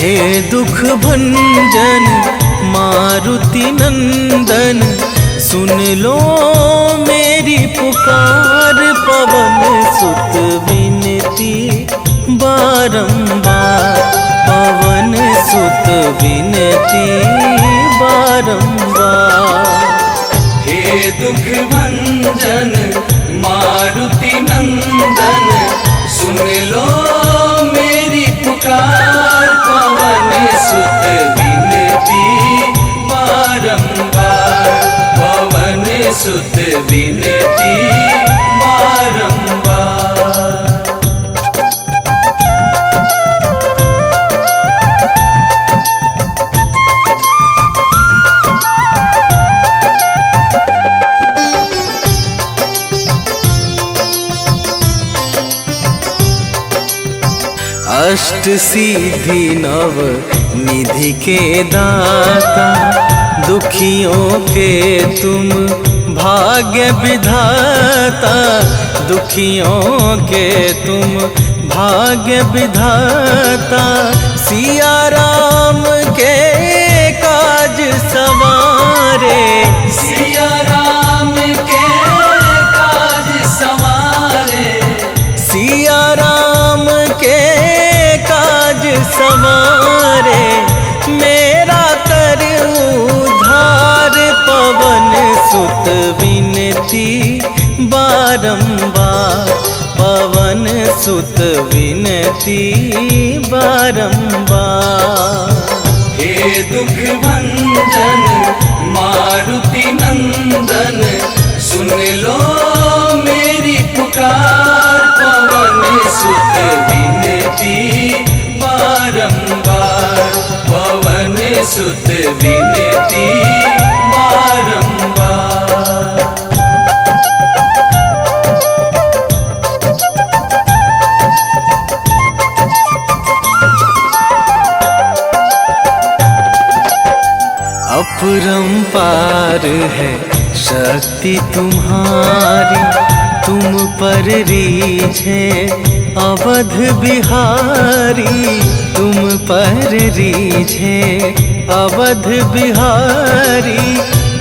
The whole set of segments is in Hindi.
हे दुख भंजन मारुति नंदन, सुन लो मेरी पुकार। पवन सुत विनती बारंबार, पवन सुत विनती बारंबार। हे दुख भंजन मारुति नंदन, सुन लो मेरी पुकार। पवन सुत विनती बारंबार, पवन सुत विनती बारंबार। अष्ट सिद्धि नव निधि के दाता, दुखियों के तुम भाग्य विधाता। दुखियों के तुम भाग्य विधाता, सिया राम के काज सवारे। सिया राम के काज सवारे, सिया राम के काज सवारे। मेरा कर उद्धार, पवन सुत विनती बारंबार, पवन सुत विनती बारंबार। हे दुख भंजन मारुति नंदन, सुन लो मेरी पुकार। पवन सुत विनती बारंबार, पवन सुत विनती बारंबार। अपरंपार है शक्ति तुम्हारी, तुम पर रीझे अवध बिहारी। तुम पर रीझे अवध बिहारी,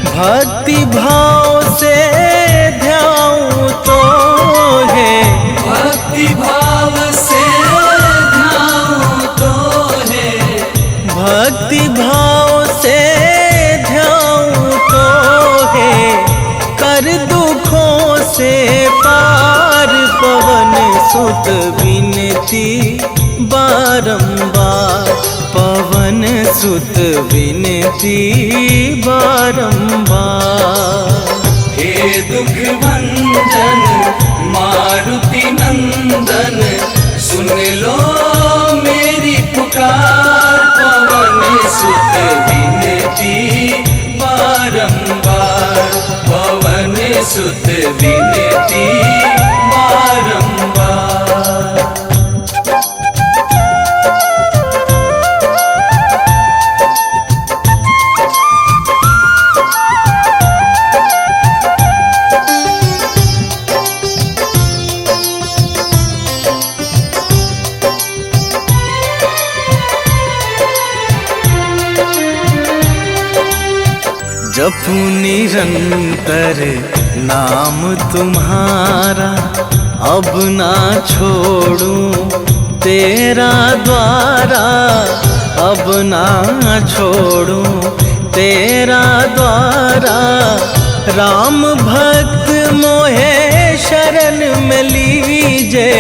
भक्ति भाव से ध्याऊं तो है। भक्ति भाव से ध्याऊं तो है, भक्ति भाव से ध्याऊं तो है। कर दुखों से पार, पवन सुत विनती बारंबार, पवन सुत विनती बारंबार। हे दुख भंजन मारुति नंदन, सुन लो मेरी पुकार। पवन सुत विनती बारंबार, पवन सुत विनती बारंबार। जपू निरंतर नाम तुम्हारा, अब ना छोड़ूं तेरा द्वारा। अब ना छोड़ूं तेरा द्वारा। राम भक्त मोहे शरण में लीजे,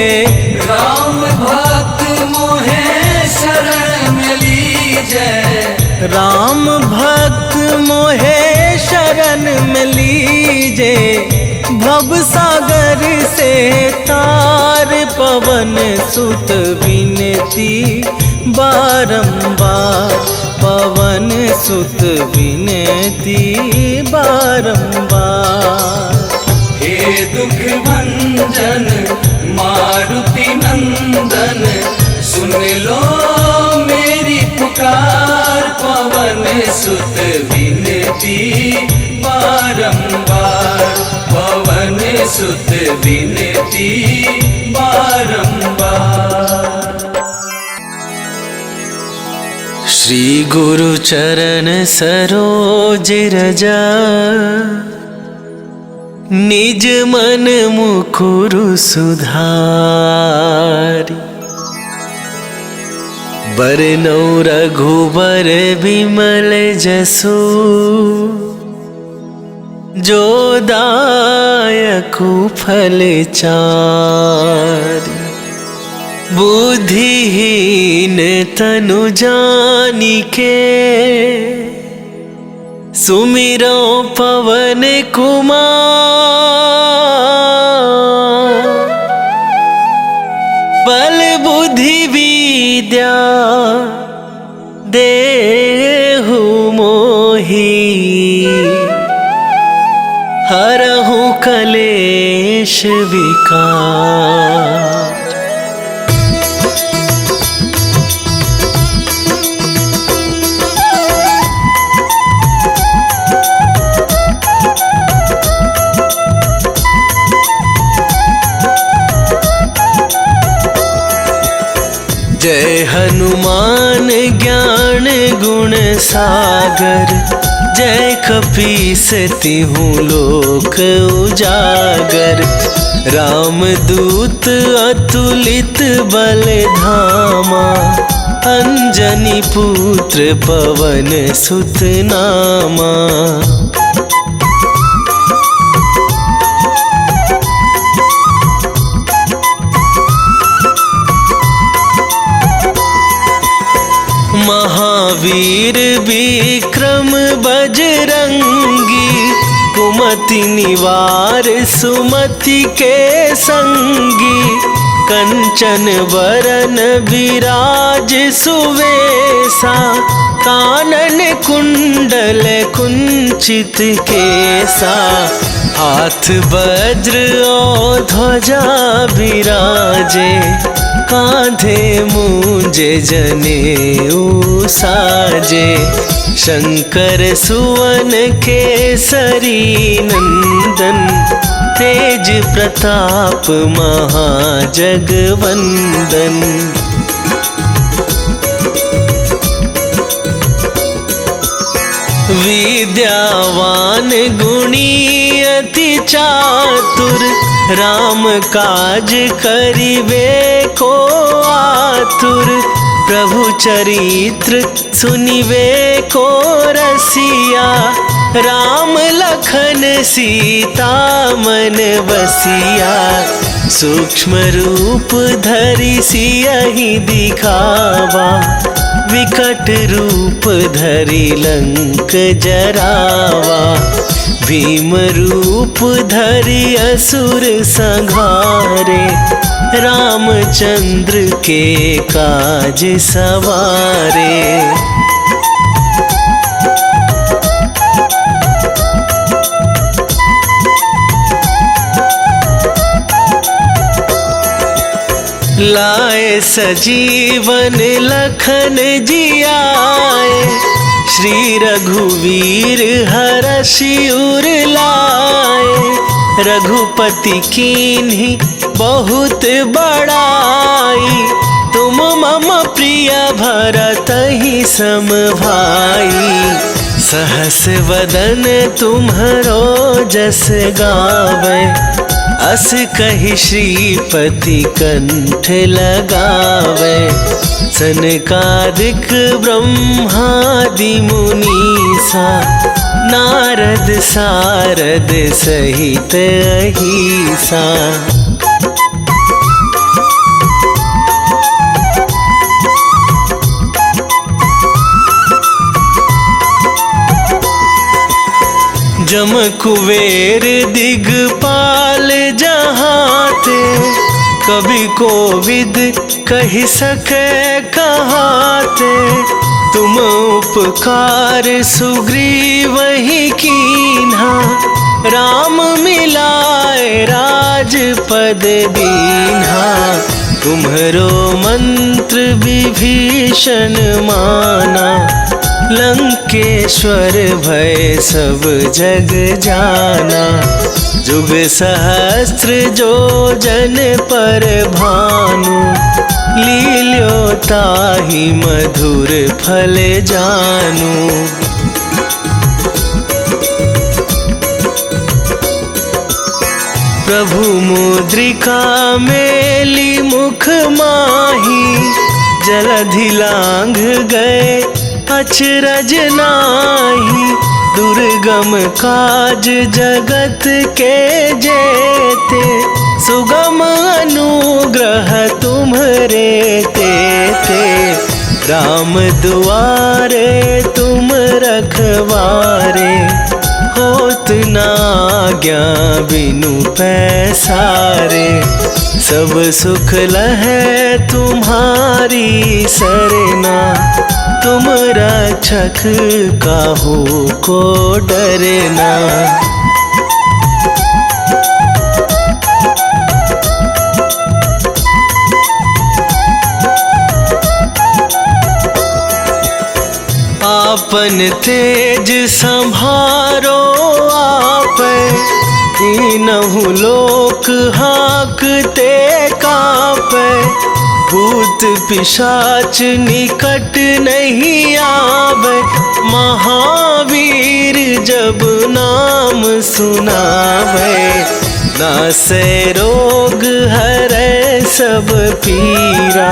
राम भक्त मोहे शरण में लीजे। राम भक्त मोहे शरण में लीजे। भव सागर से तार, पवन सुत विनती बारंबार, पवन सुत विनती बारंबार। हे दुख भंजन मारुति नंदन, सुन लो मेरी पुकार। पवन सुत विनती बारंबार, पवन सुत विनती बारंबार। श्री गुरु चरण सरोज रजा, निज मन मुकुरु सुधारी। बरनौ रघुबर बिमल जसु, जो दायकु फल चारि। बुद्धिहीन तनु जानिके, सुमिरो पवन कुमार। बल बुद्धि विद्या देहु मोहि, हरहु कलेश विकार। जय हनुमान ज्ञान गुण सागर, जय कपीस तिहु लोक उजागर। रामदूत अतुलित बल धामा, अंजनी पुत्र पवन सुत नामा। महावीर विक्रम बजरंगी, कुमति निवार सुमति के संगी। कंचन बरन विराज सुवेसा, कानन कुंडल कुंचित केसा। हाथ वज्र और ध्वजा विराजे, कांधे मूंजे जनेऊ साजे। शंकर सुवन केसरी नंदन, तेज प्रताप महाजगवंदन। विद्यावान गुणी अति चातुर, राम काज करिबे को आतुर। प्रभु चरित्र सुनिबे को रसिया, राम लखन सीता मन बसिया। सूक्ष्म रूप धरि सियहि दिखावा, विकट रूप धरि लंक जरावा। भीम रूप धरि असुर संहारे, रामचंद्र के काज सवारे। लाए सजीवन लखन जियाए, श्री रघुवीर हरषि उर लाए। रघुपति कीन्ही बहुत बड़ाई, तुम मम प्रिय भरतहि सम भाई। सहस वदन तुम्हरो जस गावे, अस कहि श्रीपति कंठ लगावे। सनकादिक ब्रह्मादि मुनीसा, नारद सारद सहित अहिसा। जम कुबेर दिगपाल जहाते, कवि कोविद कहि सके कहाते। तुम उपकार सुग्रीवहि कीन्हा, राम मिलाए राजपद दीन्हा। तुम्हरो मंत्र विभीषण माना, लंकेश्वर भय सब जग जाना। जुग सहस्त्र जो जन पर भानु, लील्यो ताहि मधुर फल जानु। प्रभु मुद्रिका मेली मुख माही, जलधि लांघ गए अचरज नाही। दुर्गम काज जगत के जेते, सुगम अनुग्रह तुम्हरे तेते। राम दुआरे तुम रखवारे, होत न आज्ञा बिनु पैसारे। सब सुख लहै तुम्हारी सरना, तुम रक्षक काहू को डरना। आपन तेज संभारो आप, तीनहु लोक हाँकते कापै। भूत पिशाच निकट नहीं आवे, महावीर जब नाम सुनावे। नासै रोग हरै सब पीरा,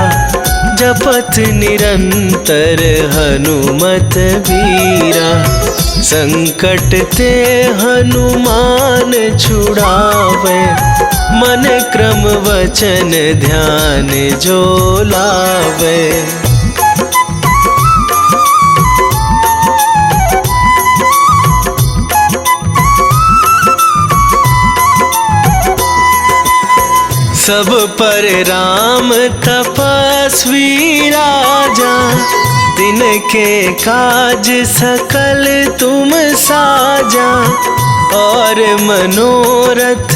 जपत निरंतर हनुमत बीरा। संकट ते हनुमान छुड़ावे, मन क्रम वचन ध्यान जो लावे। सब पर राम तपस्वी राजा, तिनके काज सकल तुम साजा। और मनोरथ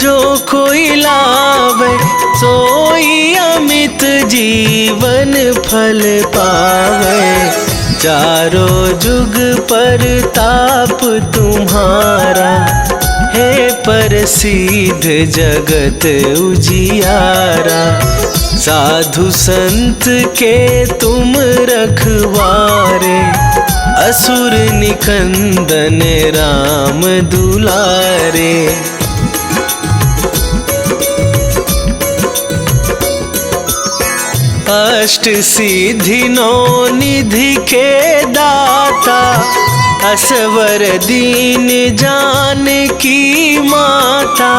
जो कोई लावे, सोई अमित जीवन फल पावे। चारों जुग पर ताप तुम्हारा, हे प्रसिद्ध जगत उजियारा। साधु संत के तुम रखवारे, असुर निकंदन राम दुलारे। अष्ट सिद्धि नौ निधि के दाता, असवर दीन जानकी माता।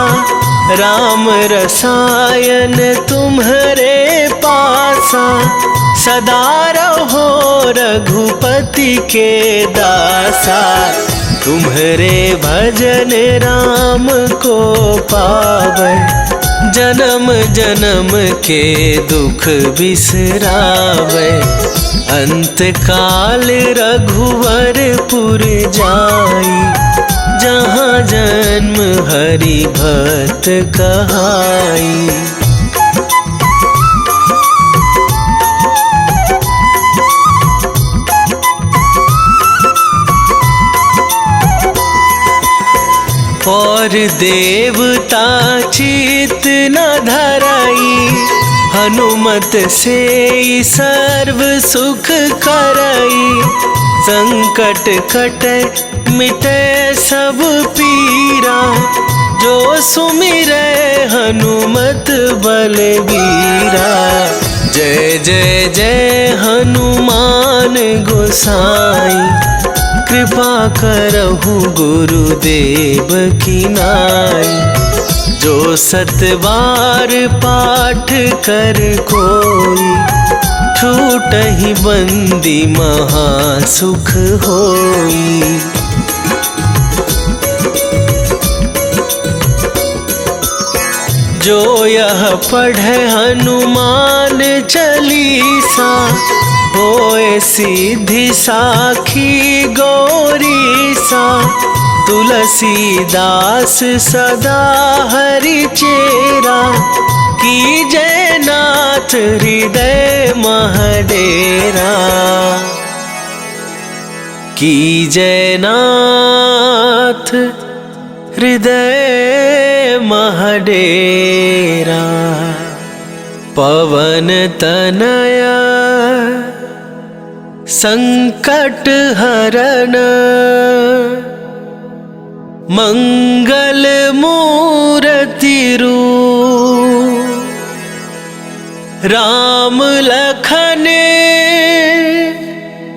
राम रसायन तुम्हरे पासा, सदा रहो रघुपति के दासा। तुम्हरे भजन राम को पावै, जन्म जन्म के दुख बिसरावै। अंत काल रघुवरपुर जाई, जहाँ जन्म हरि भक्त कहाई। और देवता चित न धराई, हनुमत से सर्व सुख करई। संकट कटे मिटे सब पीरा, जो सुमिरै हनुमत बलबीरा। जय जय जय हनुमान गोसाई, कृपा करहु गुरुदेव की नाई। जो सत बार पाठ कर कोई, छूटहि बंदी महा सुख होई। जो यह पढ़े हनुमान चालीसा, होए सिद्धि साखी गौरीसा। तुलसीदास सदा हरि चेरा, की जयनाथ हृदय महडेरा। की जयनाथ हृदय महडेरा। पवन तनया संकट हरन मंगल मूर्ति रूप। राम लखन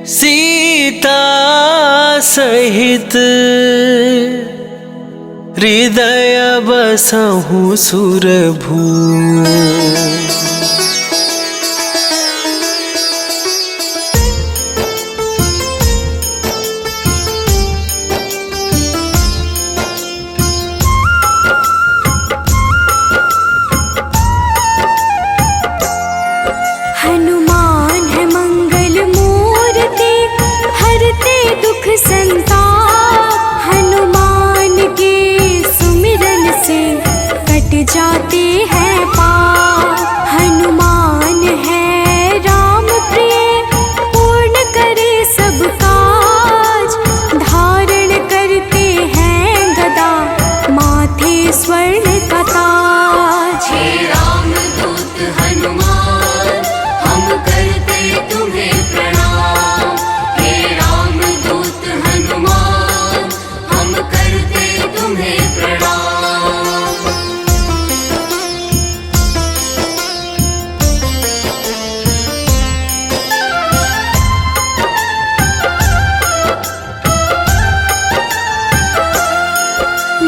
सीता सहित हृदय बसहु सुरभू। हनुमान है मंगल मूर्ति, हरते दुख संताप। हनुमान के सुमिरन से कट जाते हैं पाप। हनुमान है राम प्रिय, पूर्ण करे सब काज। धारण करते हैं गदा, माथे स्वर्ण का ताज। हे रामदूत हनुमान, हम करते तुम्हें प्रणाम। हे रामदूत हनुमान, हम करते तुम्हें प्रणाम।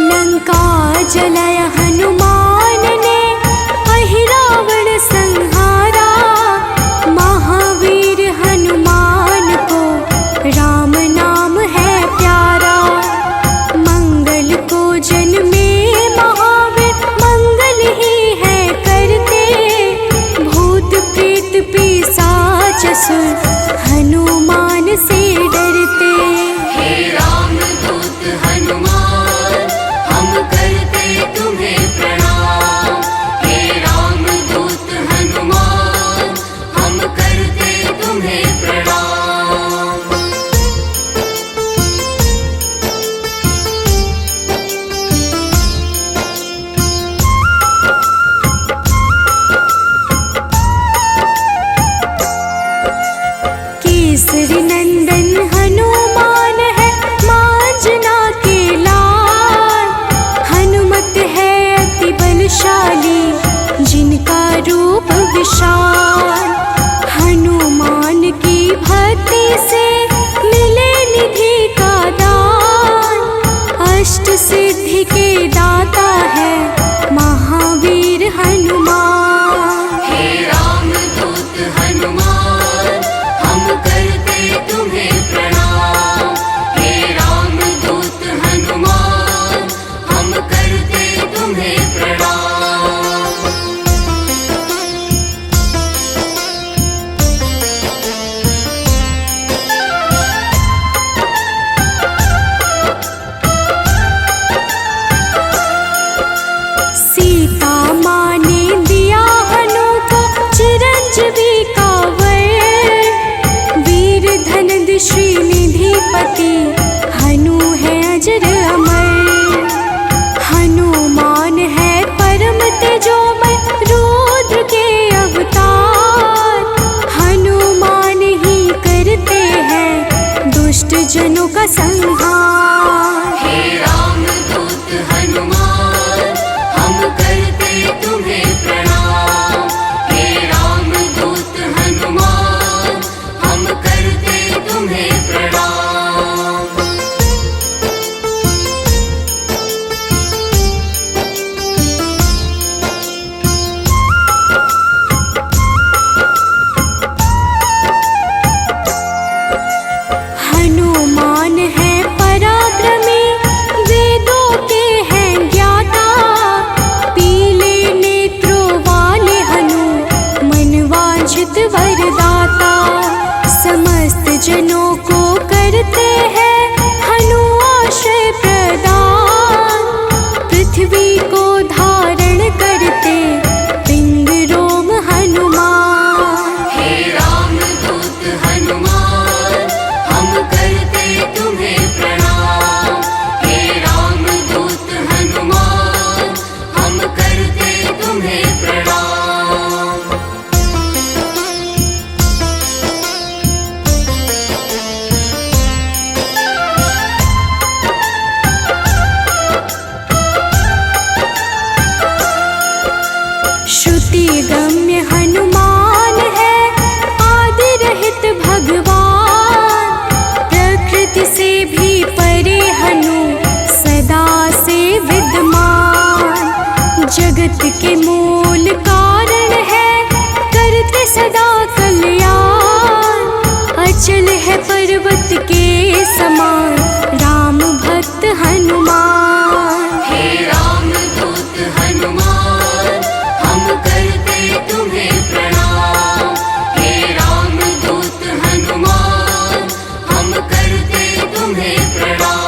लंका जलाय हनुमान ने, अहिरावण संहारा। महावीर हनुमान को राम नाम है प्यारा। मंगल को जन्मे महावीर, मंगल ही है करते। भूत प्रेत पिशाच असुर, हनुमान से डरते। हे रामदूत हनुमान, हम करते तुम्हें प्रणाम। हे रामदूत हनुमान, हम करते तुम्हें प्रणाम। केसरी नंदन हनुमान है, मांजना के लाल। हनुमत है अति बलशाली, जिनका रूप विशाल। हनुमान की भक्ति से मिले निधि का दान। अष्ट सिद्धि के दाता है महावीर हनुमान। हे रामदूत हनुमान, हम करते तुम्हें प्रणाम। हे रामदूत हनुमान, हम करते तुम्हें प्रणाम। सीता माँ ने दिया हनु को चिरंजीवी का वर। वीर धनद श्रीनिधिपति, हनु है अजर अमर। हनुमान है परम तेजोमय, रुद्र के अवतार। हनुमान ही करते हैं दुष्ट जनों का संहार। हे रामदूत हनुमान, हम करते तुम्हें प्रणाम। हे रामदूत हनुमान, हम करते तुम्हें प्रणाम। हनुमान है पराक्रमी, वेदों के हैं ज्ञाता। पीले नेत्रों वाले हनु, मनवांछित वरदाता। समस्त जनों को करते हैं हनु आश्रय प्रदान। पृथ्वी को धारण करते पिंड रोम हनुमान। हे रामदूत हनुमान, हम करते जगत के मूल कारण है, करते सदा कल्याण। अचल है पर्वत के समान, राम भक्त हनुमान। हे राम दूत हनुमान, हम करते तुम्हें प्रणाम। हे राम दूत हनुमान, हम करते तुम्हें प्रणाम।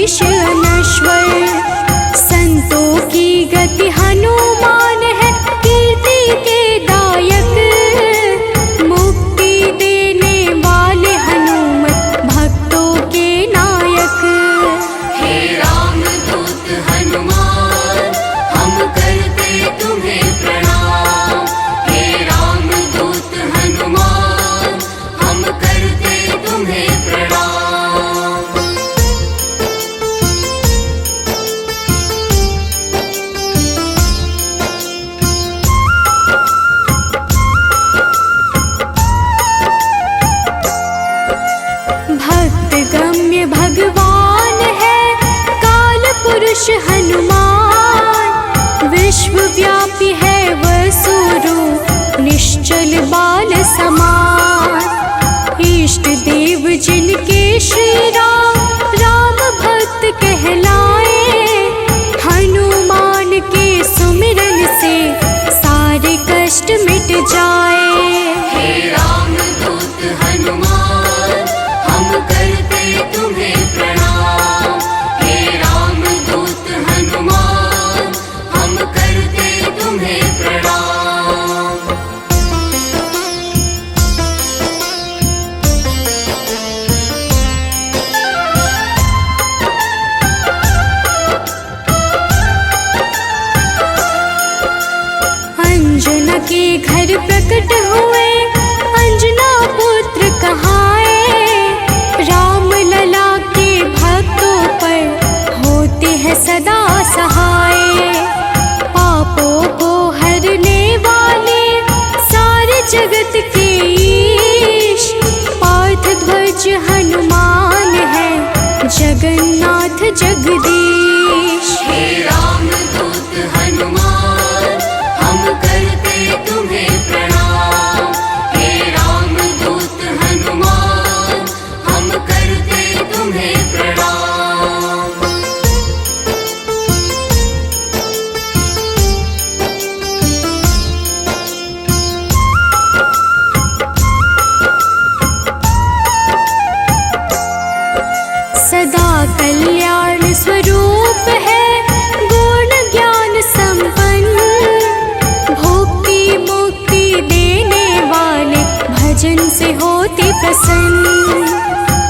शीश अनश्वर। संतों की गति हनुमान है, कीर्ति के दायक। मुक्ति देने वाले हनुमत भक्तों के नायक। हे रामदूत हनुमान, हम करते तुम्हें प्रणाम। हे रामदूत हनुमान, हम करते तुम्हें प्रणाम। भक्त गम्य भगवान है काल पुरुष हनुमान। विश्वव्यापी है वसुरूप निश्चल बाल समान। इष्ट देव जिनके श्री राम, राम भक्त कहलाए। हनुमान के सुमिरन से सारे कष्ट मिट जाए। हे रामदूत हनुमान, हम करते तुम्हें प्रणाम। हे रामदूत हनुमान, हम करते तुम्हें प्रणाम। अंजना के घर प्रकट हुए, अंजना पुत्र कहाए। राम लला के भक्तों पर होते हैं सदा सहाय। पापों को हरने वाले सारे जगत के ईश। पार्थ ध्वज हनुमान है, जगन्नाथ जगदीश। हे रामदूत हनुमान, हम करते तुम्हें प्रणाम। हे रामदूत हनुमान, हम करते तुम्हें प्रणाम। सदा कल्याण स्वरूप है, गुण ज्ञान संपन्न। भुक्ति मुक्ति देने वाले भजन से होते प्रसन्न।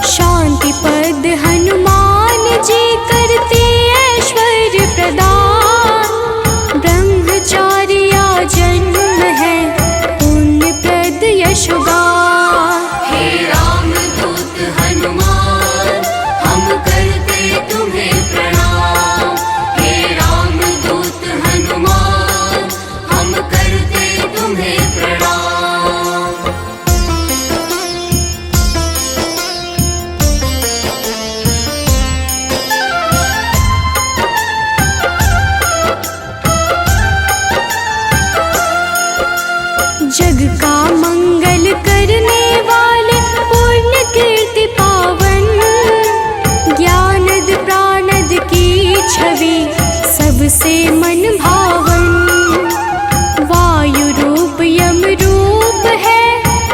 शांति पद हनुमान जी करते ऐश्वर्य प्रदान। ब्रह्मचारिया जन्म है, पुण्य प्रद यशोगान। हे रामदूत हनुमान, हम करते तुम्हें प्रणाम। हे रामदूत हनुमान, हम करते तुम्हें प्रणाम। जग का मंगल करने वाले पुण्य कीर्ति पावन। ज्ञानद प्राणद की छवि सबसे मन भावन। वायु रूप यम रूप है,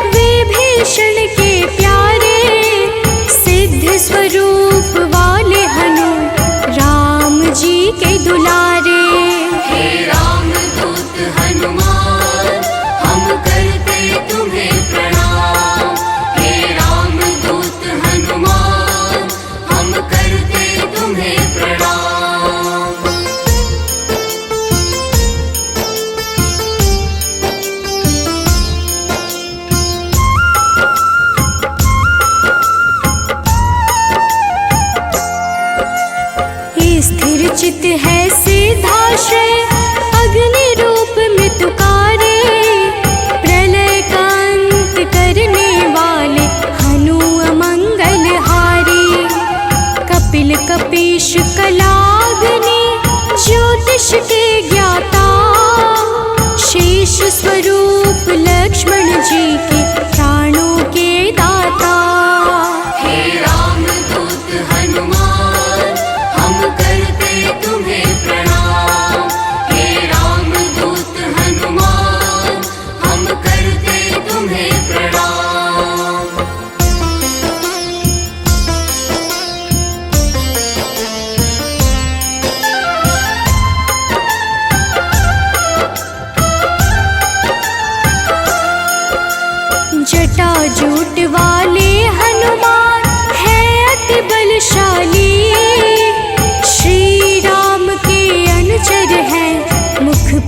विभीषण के प्यारे। सिद्ध स्वरूप वाले हनु, राम जी के दुलारे। हे रामदूत हनुमान, हम करते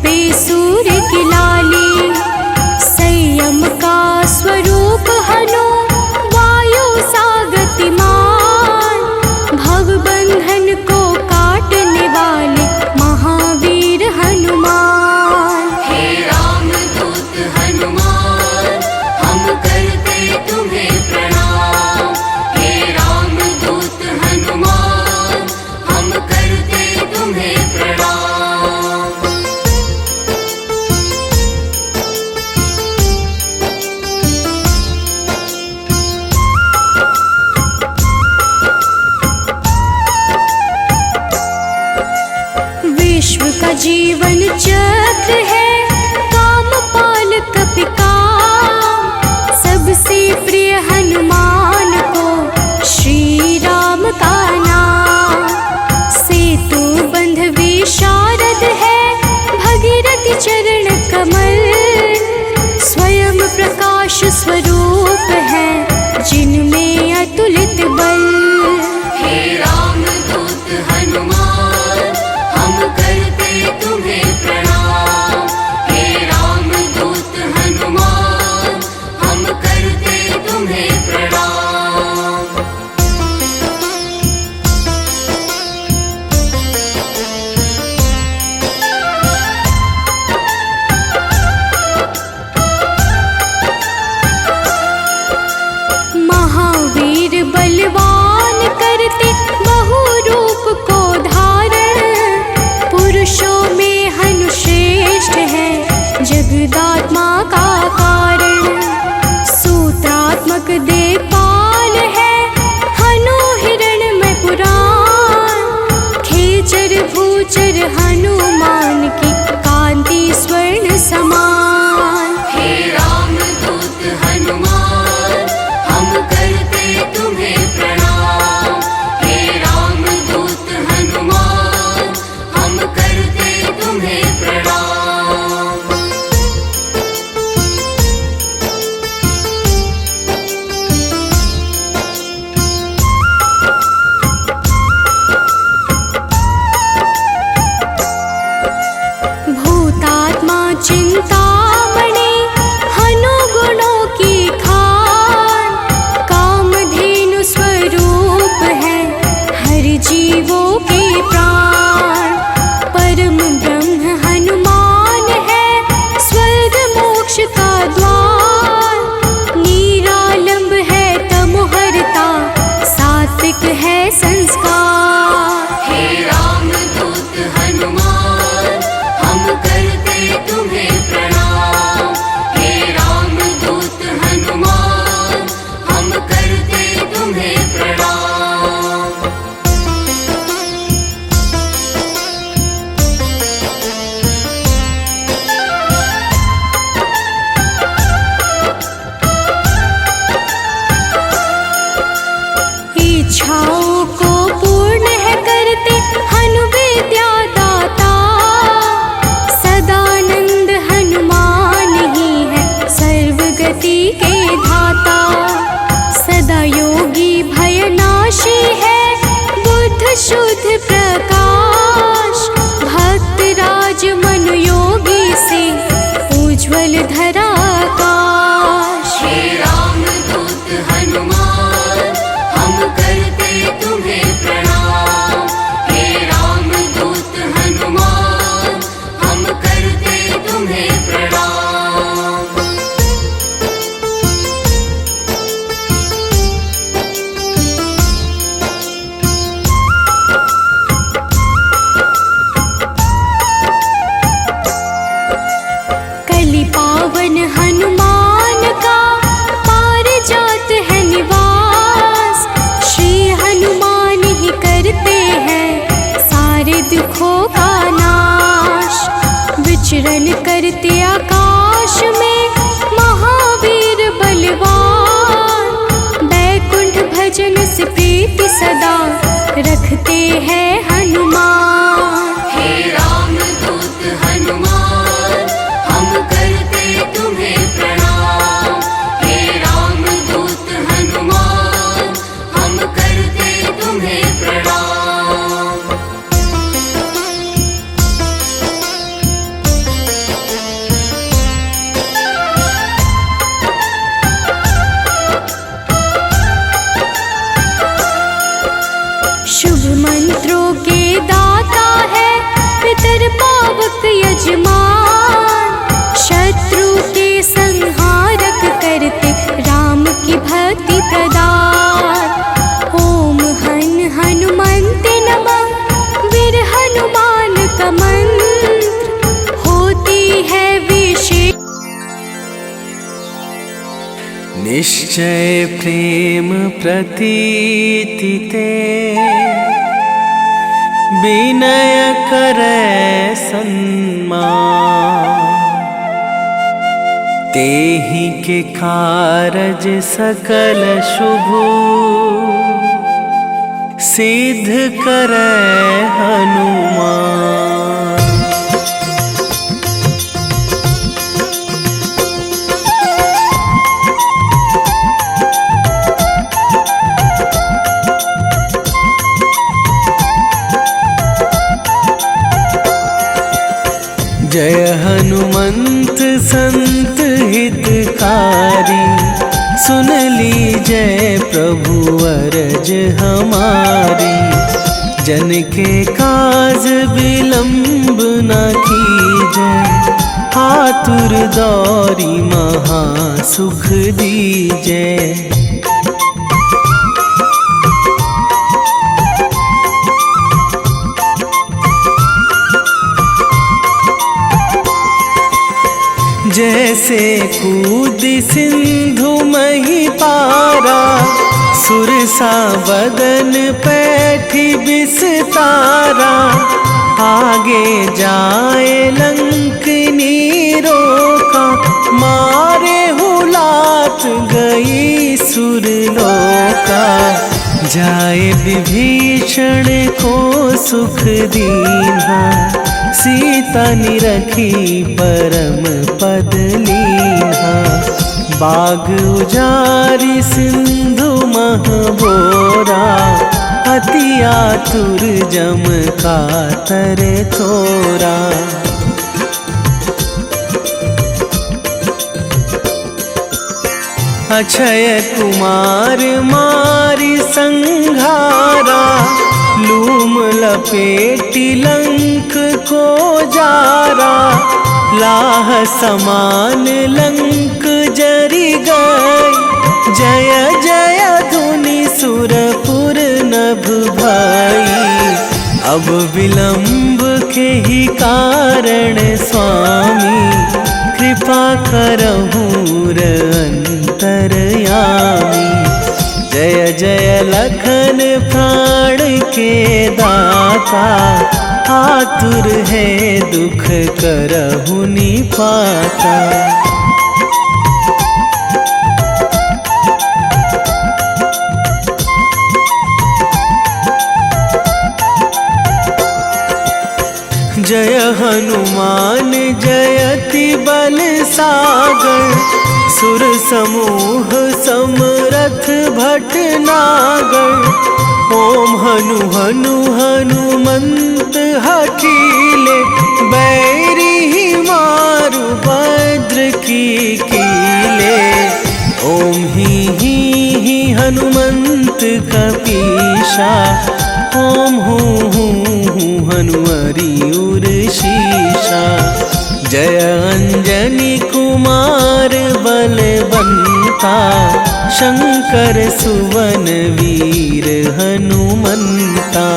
पे सूर्य की लाली, संयम का स्वरूप हनु वायु सा गतिमान, भव बंधन को काटने वाले महावीर हनुमान। हे रामदूत हनुमान, हम करते तुम्हें प्रणाम। हे रामदूत हनुमान, हम करते तुम्हें प्रणाम। विश्व का जीवन चक्र है कामपाल कपिकाम, सबसे प्रिय हनुमान को श्री राम का नाम। सेतु बंध विशारद है भगीरथ चरण कमल, स्वयं प्रकाश स्वरूप है जिनमें अतुलित बल। हे रामदूत हनुमान, हम करते तुम्हें प्रणाम। हे रामदूत हनुमान, हम करते तुम्हें प्रणाम। महावीर बलवान करते बहु रूप को धारण, पुरुषों में हनु श्रेष्ठ है जगदात्मा का कारण। सूत्रात्मक देवपाल है हनु हिरण्मय पुराण, खेचर भूचर हनुमान की कांति स्वर्ण समान। हे रामदूत हनुमान, हम करते तुम्हें प्रणाम। हे रामदूत हनुमान, हम करते तुम्हें प्रणाम। भूतात्मा चिंतामणि हनु गुणों की खान, कामधेनु स्वरूप है हर जीवों के प्राण। परम ब्रह्म हनुमान है स्वर्ग मोक्ष का द्वार, निरालंब है तमोहरता सात्विक है संस्कार। हे रामदूत हनुमान, हम करते तुम्हें प्रणाम। हे रामदूत हनुमान, हम करते तुम्हें प्रणाम। इच्छाओं को पूर्ण है करते हनु विद्या दाता, सदानंद हनुमान ही है सर्वगति के धाता। सदा योगी भयनाशी है बुद्ध शुद्ध प्रकाश, भक्त राज मनु योगी से उज्ज्वल धरा आकाश। हे रामदूत हनुमान, हम करते तुम्हें प्रणाम। हे रामदूत हनुमान, हम करते तुम्हें प्रणाम। कलि पावन हनुमान का पारिजात है निवास, श्री हनुमान ही करते हैं सारे दुखों का नाश। विचरण करते आकाश में महावीर बलवान, बैकुंठ भजन से प्रीति सदा रखते हैं हनुमान। हे रामदूत हनुमान, हम करते तुम्हें प्रणाम। हे रामदूत हनुमान, हम करते तुम्हें प्रणाम। निश्चय प्रेम प्रतीति ते विनय करे सन्मान। तेहि के कारज सकल शुभ सिद्ध करे हनुमान। जय हनुमंत संत हितकारी, सुन लीजय प्रभु अरज हमारी। जन के काज विलंब न कीजय, आतुर दौरी महा सुख दीजय। जैसे कूद सिंधु मही पारा, सुरसा बदन पैठी बिस्तारा। आगे जाए लंकनी रोका, मारे हुलात गई सुरलोका। जाए विभीषण को सुख दीन्हा, सीता निरखी परम पद लीन्हा। बाग उजारी सिंधु महबोरा, अति आतुर जम कातर तोरा। अक्षय कुमार मारी संघारा, लूम लपेटी लंक को जारा। लाह समान लंक जरी गई, जय जय धुनि सुरपुर नभ भई। अब विलंब के ही कारण स्वामी, कृपा करहु अंतरयामी। जय जय लखन प्राण के दाता, आतुर है दुख करहु निपाता। जय हनुमान जयति बल सागर, सुर समूह समरथ भटनागर। ओम हनु हनु हनुमंत हठीले, बैरी मारु भद्र की कीले। ओम ही हनुमंत कपीशा, ओम हूँ हनुमरि उर शीशा। जय अंजनी कुमार बलवंता, शंकर सुवन वीर हनुमंता।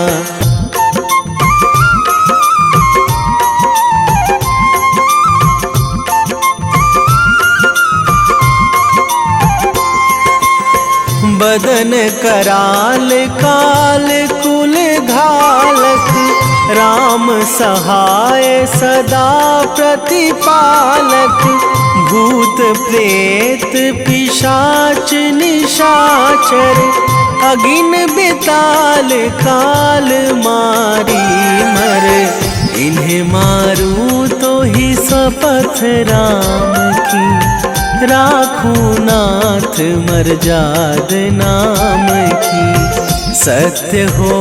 बदन कराल काल कुल घालक, राम सहाय सदा प्रतिपालक। भूत प्रेत पिशाच निशाचर, अगिन बिताल काल मारी मर। इन्हें मारूं तो ही शपथ राम की, राखूं नाथ मर्याद नाम की। सत्य हो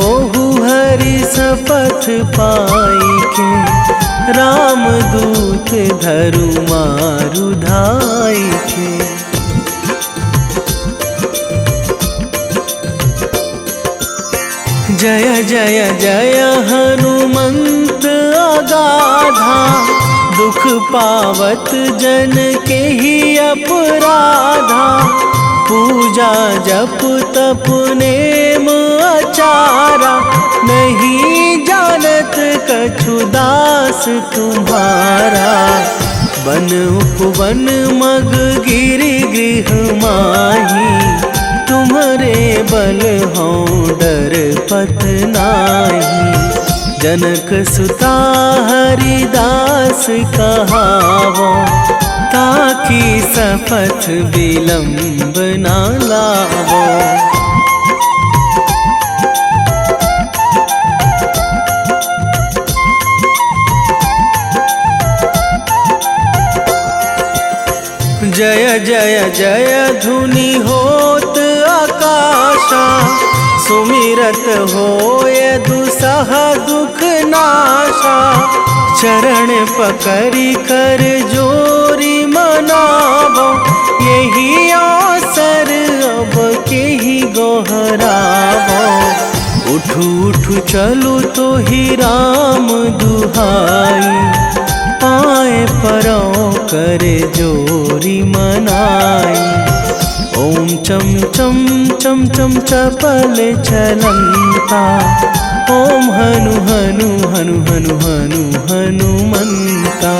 हरि शपथ पाई के, राम दूत धरु मारु धाई के। जय जय जय हनुमंत अगाधा, दुख पावत जन के ही अपराधा। पूजा जप तप नेम आचारा, नहीं जानत कछु दास तुम्हारा। वन उपवन मग गिरि गृह माही, तुम्हारे बल हों डर पत नाही। जनक सुता हरिदास कहावो, ताकि सपथ विलंब ना लावो। जय जय जय धुनि होत आकाशा, सुमिरत होय दुसह दुख नाशा। चरण पकड़ी कर जोरी मनावो, यही अवसर अब के ही गोहरावो। उठू उठू चलू तो ही राम दुहाई, पाए परों करे जोरी मनाई। ओम चम चम चम चम चपल चलंता, ओम हनु हनु हनु हनु हनु हनुमंता।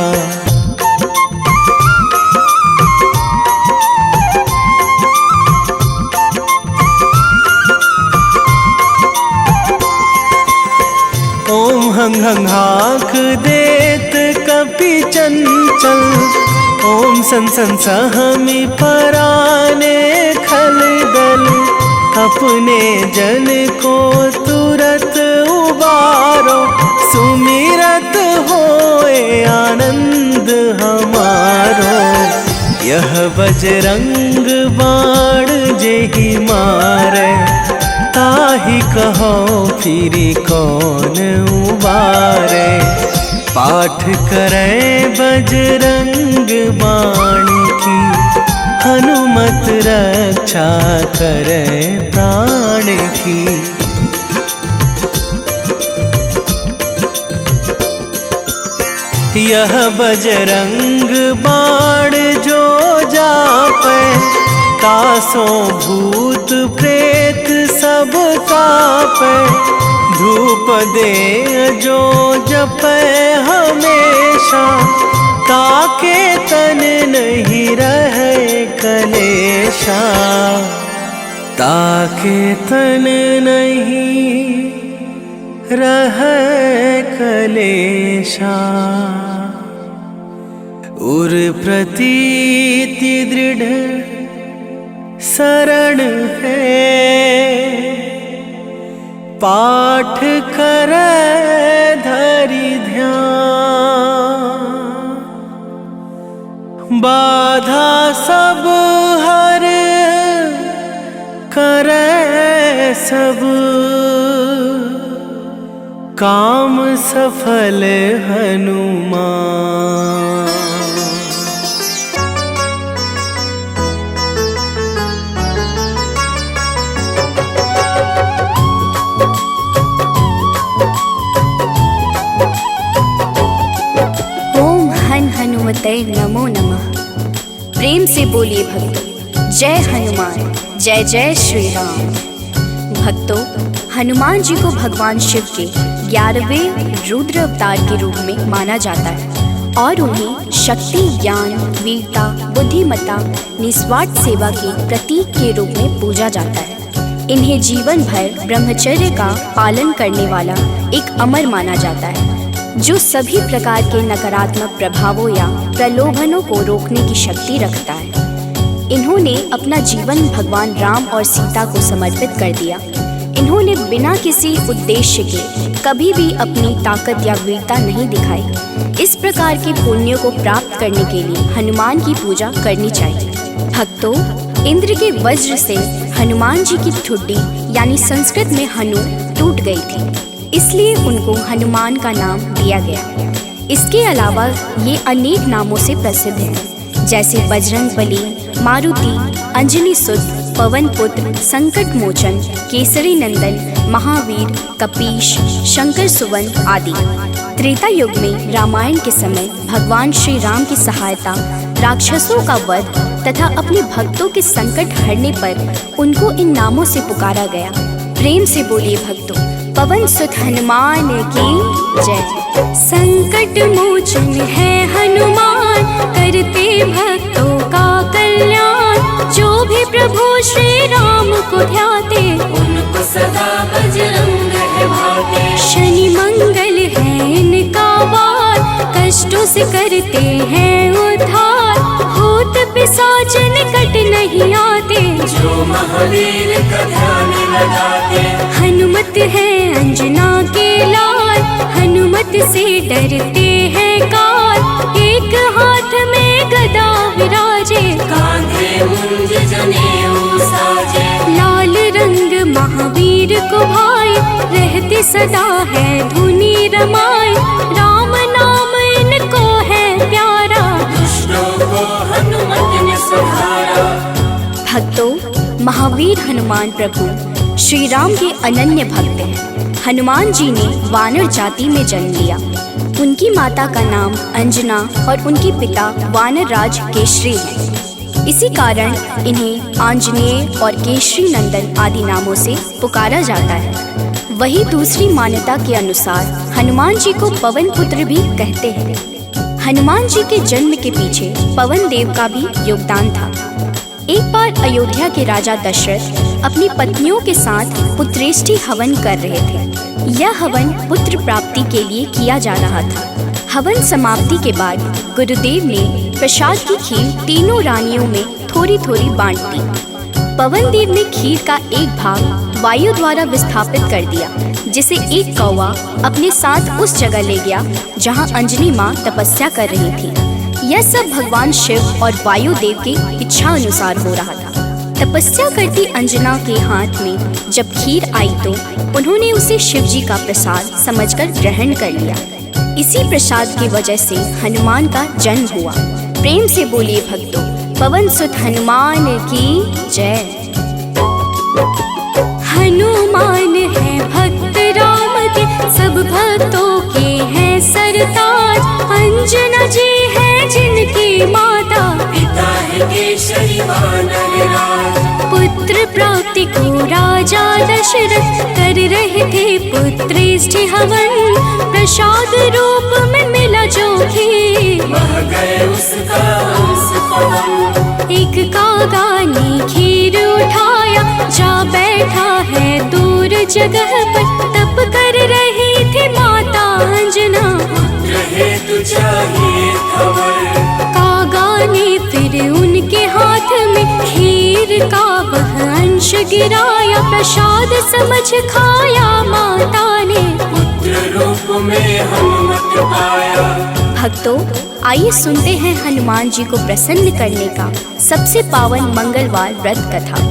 ओम हंग हंग हाक देत कपि चंचल, ओम सन सन सहमी पराने खल दल। अपने जन को तुरत उबारो, सुमिरत होए आनंद हमारो। यह बजरंग बाण जेहि मारे, ताहि कहो फिरी कौन उबारे। पाठ करें बजरंग बाण की, हनुमत रक्षा करें प्राण की। यह बजरंग बाण जो जापे, तासो भूत प्रेत सब कापे। धूप दे जो जपे हमेशा, ताके तन नहीं रहे कलेशा। ताके तन नहीं रहे कलेशा। उर प्रतीति दृढ़ शरण है, पाठ करे धरि ध्यान। बाधा सब हर करे सब, काम सफल हनुमान। हनुमते नमो नमः। प्रेम से बोलिए भक्तों, जय हनुमान, जय जय श्री राम। भक्तों, हनुमान जी को भगवान शिव के 11वें रुद्र अवतार के रूप में माना जाता है और उन्हें शक्ति, ज्ञान, वीरता, बुद्धिमत्ता, निस्वार्थ सेवा के प्रतीक के रूप में पूजा जाता है। इन्हें जीवन भर ब्रह्मचर्य का पालन करने वाला एक अमर माना जाता है, जो सभी प्रकार के नकारात्मक प्रभावों या प्रलोभनों को रोकने की शक्ति रखता है। इन्होंने अपना जीवन भगवान राम और सीता को समर्पित कर दिया। इन्होंने बिना किसी उद्देश्य के कभी भी अपनी ताकत या वीरता नहीं दिखाई। इस प्रकार के पुण्यों को प्राप्त करने के लिए हनुमान की पूजा करनी चाहिए। भक्तों, इंद्र के वज्र से हनुमान जी की ठुड्डी यानी संस्कृत में हनु टूट गई थी, इसलिए उनको हनुमान का नाम दिया गया। इसके अलावा ये अनेक नामों से प्रसिद्ध हैं, जैसे बजरंग बली, मारुति, अंजनी सुत, पवन पुत्र, संकट मोचन, केसरी नंदन, महावीर, कपीश, शंकर सुवन आदि। त्रेता युग में रामायण के समय भगवान श्री राम की सहायता, राक्षसों का वध तथा अपने भक्तों के संकट हरने पर उनको इन नामों से पुकारा गया। प्रेम से बोलिए भक्तों, पवन सुत हनुमान की जय। संकट मोचन है हनुमान, करते हैं उद्धार, भूत पिशाच निकट नहीं आते जो महावीर का ध्यान लगाते। हनुमत है अंजना के लाल, हनुमत से डरते हैं काल। एक हाथ में गदा विराजे, कांधे मुंज जनेऊ साजे। लाल रंग महावीर को भाई, रहते सदा है धुनी रमाई। राम नाम इनको है प्यारा, दुष्टों को हनुमत ने संहारा। भक्तों, महावीर हनुमान प्रभु श्री राम के अनन्य भक्त हैं। हनुमान जी ने वानर जाति में जन्म लिया। उनकी माता का नाम अंजना और उनके पिता वानर राज केशरी हैं। इसी कारण इन्हें आंजनेय और केशरी नंदन आदि नामों से पुकारा जाता है। वही दूसरी मान्यता के अनुसार हनुमान जी को पवन पुत्र भी कहते हैं। हनुमान जी के जन्म के पीछे पवन देव का भी योगदान था। एक बार अयोध्या के राजा दशरथ अपनी पत्नियों के साथ पुत्रेष्टि हवन कर रहे थे। यह हवन पुत्र प्राप्ति के लिए किया जा रहा था। हवन समाप्ति के बाद गुरुदेव ने प्रसाद की खीर तीनों रानियों में थोड़ी थोड़ी बांट दी। पवन देव ने खीर का एक भाग वायु द्वारा विस्थापित कर दिया, जिसे एक कौवा अपने साथ उस जगह ले गया जहाँ अंजनी माँ तपस्या कर रही थी। यह सब भगवान शिव और वायु देव की इच्छा अनुसार हो रहा था। तपस्या करती अंजना के हाथ में जब खीर आई तो उन्होंने उसे शिव जी का प्रसाद समझकर ग्रहण कर लिया। इसी प्रसाद की वजह से हनुमान का जन्म हुआ। प्रेम से बोलिए भक्तों, पवन सुत हनुमान की जय। हनुमान है भक्त राम के, सब भक्तों के हैं सरताज। अंजना जी है जिनकी माता, पिता है केसरी वानर राज। पुत्र प्राप्ति को राजा दशरथ कर रहे थे पुत्रेष्टि हवन। प्रसाद रूप में मिला जो खीर, बह गए उसका हंस पवन। एक कागा ने खीर उठाया, जा बैठा है दूर जगह पर। तप कर रही थी माता अंजना, पुत्र हेतु चाहिए खबर। कागा ने फिर उनके हाथ में खीर का वह अंश गिराया। प्रसाद समझ खाया माता ने, पुत्र रूप में हनुमत पाया। भक्तों, आइए सुनते हैं हनुमान जी को प्रसन्न करने का सबसे पावन मंगलवार व्रत कथा।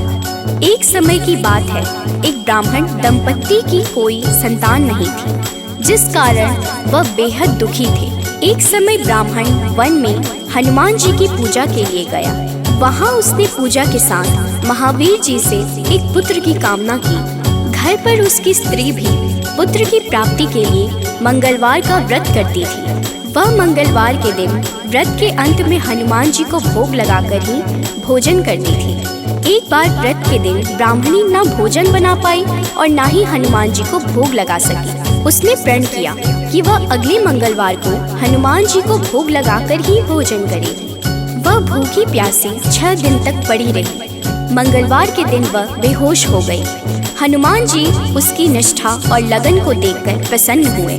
एक समय की बात है, एक ब्राह्मण दंपत्ति की कोई संतान नहीं थी, जिस कारण वह बेहद दुखी थे। एक समय ब्राह्मण वन में हनुमान जी की पूजा के लिए गया। वहाँ उसने पूजा के साथ महावीर जी से एक पुत्र की कामना की। घर पर उसकी स्त्री भी पुत्र की प्राप्ति के लिए मंगलवार का व्रत करती थी। वह मंगलवार के दिन व्रत के अंत में हनुमान जी को भोग लगाकर ही भोजन करती थी। एक बार व्रत के दिन ब्राह्मणी न भोजन बना पाई और न ही हनुमान जी को भोग लगा सकी। उसने प्रण किया कि वह अगले मंगलवार को हनुमान जी को भोग लगाकर ही भोजन करेगी। वह भूखी प्यासी 6 दिन तक पड़ी रही। मंगलवार के दिन वह बेहोश हो गई। हनुमान जी उसकी निष्ठा और लगन को देखकर प्रसन्न हुए।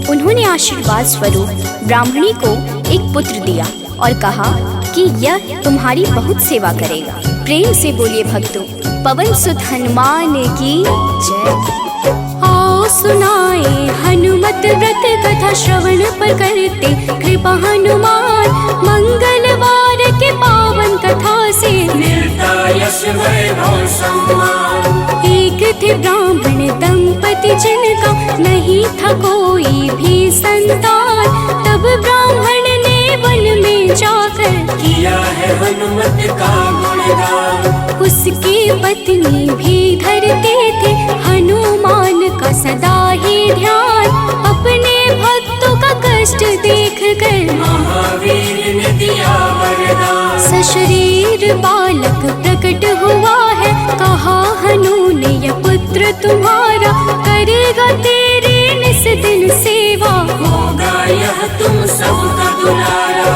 उन्होंने आशीर्वाद स्वरूप ब्राह्मणी को एक पुत्र दिया और कहा कि यह तुम्हारी बहुत सेवा करेगा। प्रेम से बोलिए भक्तों, पवन सुत हनुमान की जय। आओ सुनाए हनुमत व्रत कथा, श्रवण पर करते कृपा हनुमान। मंगलवार के पावन कथा से मिलता यश वैभव सम्मान। एक थे ब्राह्मण दंपति जिनका नहीं था कोई भी संतान। तब ब्राह्मण ने वन में जाकर किया है हनुमत का गुणगान। उसकी पत्नी भी धरते थे हनुमान का सदा ही ध्यान। अपने भक्तों का कष्ट देख कर महावीर ने दिया वरदान। सशरीर बालक प्रकट हुआ है, कहा हनु ने यह पुत्र तुम्हारा करेगा तेरी निस दिन सेवा। होगा यह तुम सबका दुलारा।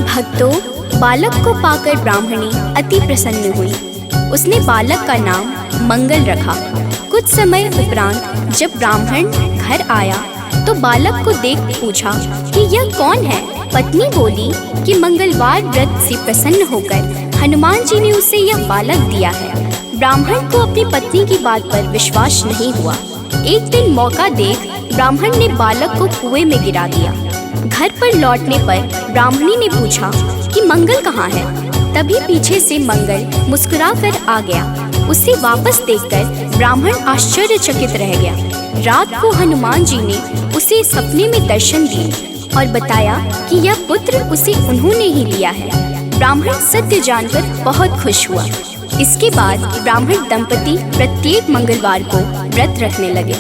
भक्तों, बालक को पाकर ब्राह्मणी अति प्रसन्न हुई। उसने बालक का नाम मंगल रखा। कुछ समय उपरांत जब ब्राह्मण घर आया तो बालक को देख पूछा कि यह कौन है। पत्नी बोली कि मंगलवार व्रत से प्रसन्न होकर हनुमान जी ने उसे यह बालक दिया है। ब्राह्मण को अपनी पत्नी की बात पर विश्वास नहीं हुआ। एक दिन मौका देख ब्राह्मण ने बालक को कुएं में गिरा दिया। घर पर लौटने पर ब्राह्मणी ने पूछा कि मंगल कहाँ है। तभी पीछे से मंगल मुस्कुरा कर आ गया। उसे वापस देखकर ब्राह्मण आश्चर्यचकित रह गया। रात को हनुमान जी ने उसे सपने में दर्शन दिए और बताया कि यह पुत्र उसे उन्होंने ही दिया है। ब्राह्मण सत्य जानकर बहुत खुश हुआ। इसके बाद ब्राह्मण दंपति प्रत्येक मंगलवार को व्रत रखने लगे।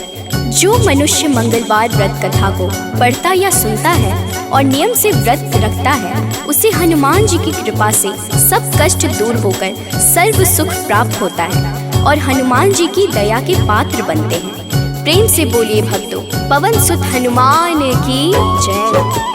जो मनुष्य मंगलवार व्रत कथा को पढ़ता या सुनता है और नियम से व्रत रखता है, उसे हनुमान जी की कृपा से सब कष्ट दूर होकर सर्व सुख प्राप्त होता है और हनुमान जी की दया के पात्र बनते हैं। प्रेम से बोलिए भक्तों, पवन सुत हनुमान की जय।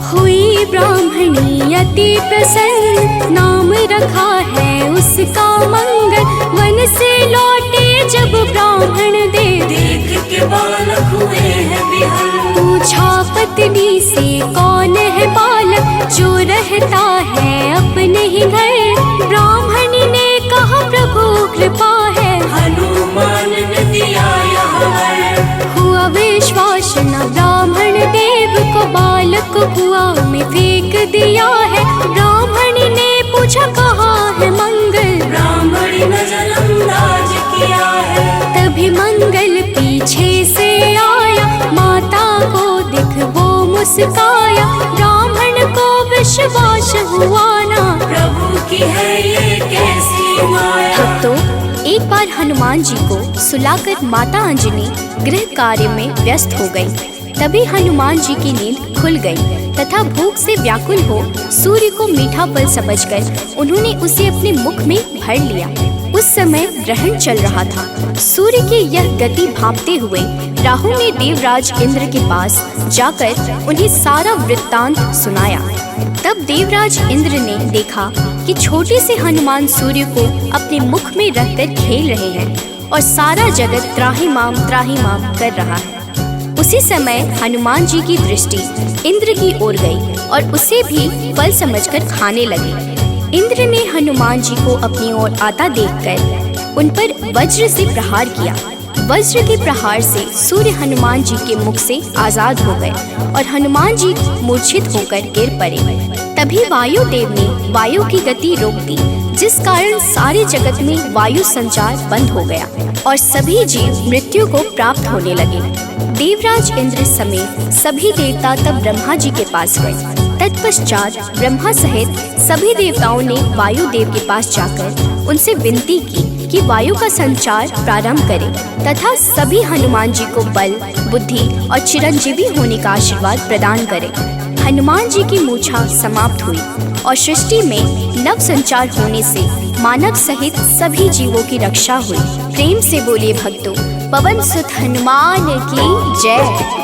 हुई ब्राह्मणी अति प्रसन्न, नाम रखा है उसका मंगल। वन से लौटे जब ब्राह्मण देख के बालक हुए हैं विहल। पूछा पत्नी से कौन है बालक जो रहता है अपने ही घर। ब्राह्मणी ने कहा प्रभु कृपा है, हनुमान ने दिया यह वर। हुआ विश्वास न ब्राह्मण देव को, बालक को कुआं में फेंक दिया है। ब्राह्मणी ने पूछा कहाँ है मंगल, ब्राह्मणी नजरअंदाज किया है। तभी मंगल पीछे से आया, माता को देख वो मुस्काया। ब्राह्मण को विश्वास हुआ ना, प्रभु की है ये कैसी माया। तो एक बार हनुमान जी को सुलाकर माता अंजनी गृह कार्य में व्यस्त हो गई। तभी हनुमान जी की नींद खुल गई तथा भूख से व्याकुल हो सूर्य को मीठा फल समझकर उन्होंने उसे अपने मुख में भर लिया। उस समय ग्रहण चल रहा था। सूर्य की यह गति भांपते हुए राहु ने देवराज इंद्र के पास जाकर उन्हें सारा वृत्तांत सुनाया। तब देवराज इंद्र ने देखा कि छोटे से हनुमान सूर्य को अपने मुख में रखकर खेल रहे हैं और सारा जगत त्राहिमाम कर रहा है। उसी समय हनुमान जी की दृष्टि इंद्र की ओर गई और उसे भी फल समझकर खाने लगे। इंद्र ने हनुमान जी को अपनी ओर आता देखकर उन पर वज्र से प्रहार किया। वज्र के प्रहार से सूर्य हनुमान जी के मुख से आजाद हो गए और हनुमान जी मूर्छित होकर गिर पड़े। तभी वायुदेव ने वायु की गति रोक दी, जिस कारण सारे जगत में वायु संचार बंद हो गया और सभी जीव मृत्यु को प्राप्त होने लगे। देवराज इंद्र समेत सभी देवता तब ब्रह्मा जी के पास गए। तत्पश्चात ब्रह्मा सहित सभी देवताओं ने वायुदेव के पास जाकर उनसे विनती की कि वायु का संचार प्रारंभ करें तथा सभी हनुमान जी को बल, बुद्धि और चिरंजीवी होने का आशीर्वाद प्रदान करें। हनुमान जी की मूर्छा समाप्त हुई और सृष्टि में नव संचार होने से मानव सहित सभी जीवों की रक्षा हुई। प्रेम से बोलिए भक्तों, पवन सुत हनुमान की जय।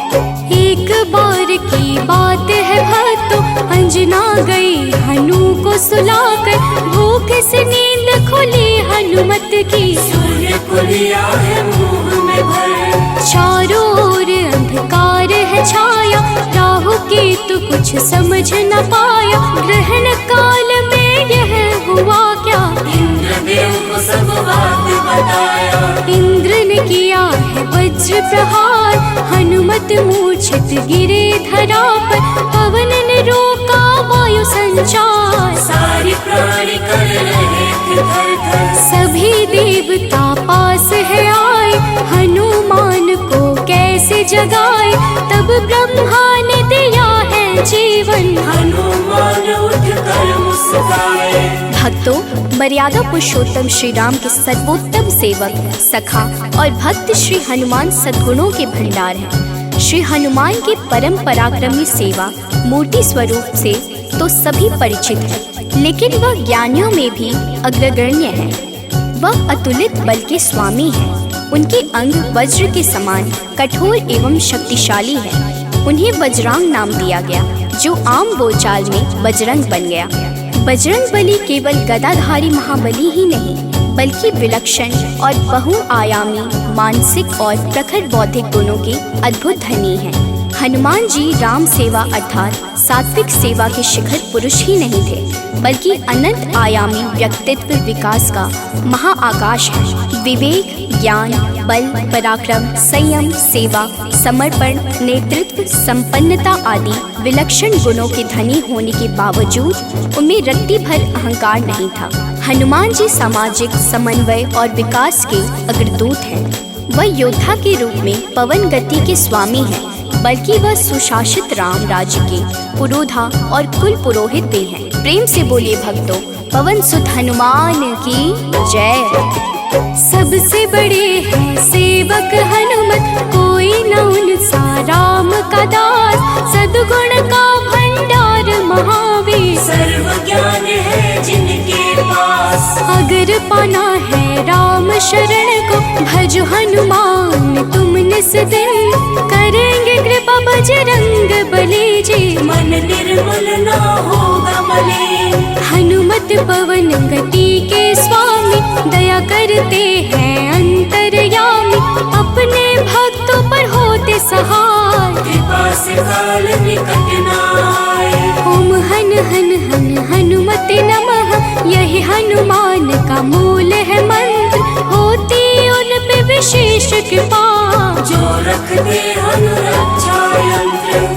एक बार की बात है भक्तों, अंजना गई हनु को सुलाकर। भूख से नींद खुली हनुमत की, सूर्य को लिया है मुंह में भर। चारों ओर अंधकार है छाया, राहु केतु कुछ समझ न पाया। ग्रहण काल में यह हुआ क्या, इंद्रदेव को सब बात बताया। इंद्र ने किया है वज्र प्रहार, हनुमत मूर्छित गिरे धरा पर। पवन ने रोका वायु संचार, सारी प्राणी कर रहे थे थर-थर। सभी देवता पास है आए, हनुमान को कैसे जगाए। तब ब्रह्मा ने दिया है जीवन, हनुमान उठकर मुस्काए। भक्तों, मर्यादा पुरुषोत्तम श्री राम के सर्वोत्तम सेवक, सखा और भक्त श्री हनुमान सद्गुणों के भंडार हैं। श्री हनुमान के परम पराक्रमी सेवा मूर्ति स्वरूप से तो सभी परिचित हैं, लेकिन वह ज्ञानियों में भी अग्रगण्य है। वह अतुलित बल के स्वामी हैं। उनके अंग वज्र के समान कठोर एवं शक्तिशाली हैं। उन्हें वज्रांग नाम दिया गया, जो आम बोलचाल में बजरंग बन गया। बजरंग बली केवल गदाधारी महाबली ही नहीं, बल्कि विलक्षण और बहुआयामी मानसिक और प्रखर बौद्धिक गुणों के अद्भुत धनी हैं। हनुमान जी राम सेवा अर्थात सात्विक सेवा के शिखर पुरुष ही नहीं थे, बल्कि अनंत आयामी व्यक्तित्व विकास का महाआकाश है। विवेक, ज्ञान, बल, पराक्रम, संयम, सेवा, समर्पण, नेतृत्व, संपन्नता आदि विलक्षण गुणों के धनी होने के बावजूद उनमें रत्ती भर अहंकार नहीं था। हनुमान जी सामाजिक समन्वय और विकास के अग्रदूत हैं। वह योद्धा के रूप में पवन गति के स्वामी हैं, बल्कि वह सुशासित राम राज्य के पुरोधा और कुल पुरोहित भी हैं। प्रेम से बोलिए भक्तों, पवन सुत हनुमान की जय। सबसे बड़े हैं सेवक हनुमत, कोई न उनसा राम का दास। सद्गुण का भंडार महावीर, सर्व ज्ञान है जिनके पास। अगर पाना है राम शरण को, भजो हनुमान तुम निस दिन। करेंगे कृपा बजरंग बली जी, मन निर्मल ना होगा मलिन। हनुमत पवन गति के स्वामी, दया करते हैं अंतर्यामी। अपने भक्तों पर होते सहाय, कृपा से काल निकट न आए। ओम हन हन हन हनुमते नमः, यही हनुमान का मूल है मंत्र। होती उन पे विशेष कृपा, जो रखते अनुरक्षा यंत्र।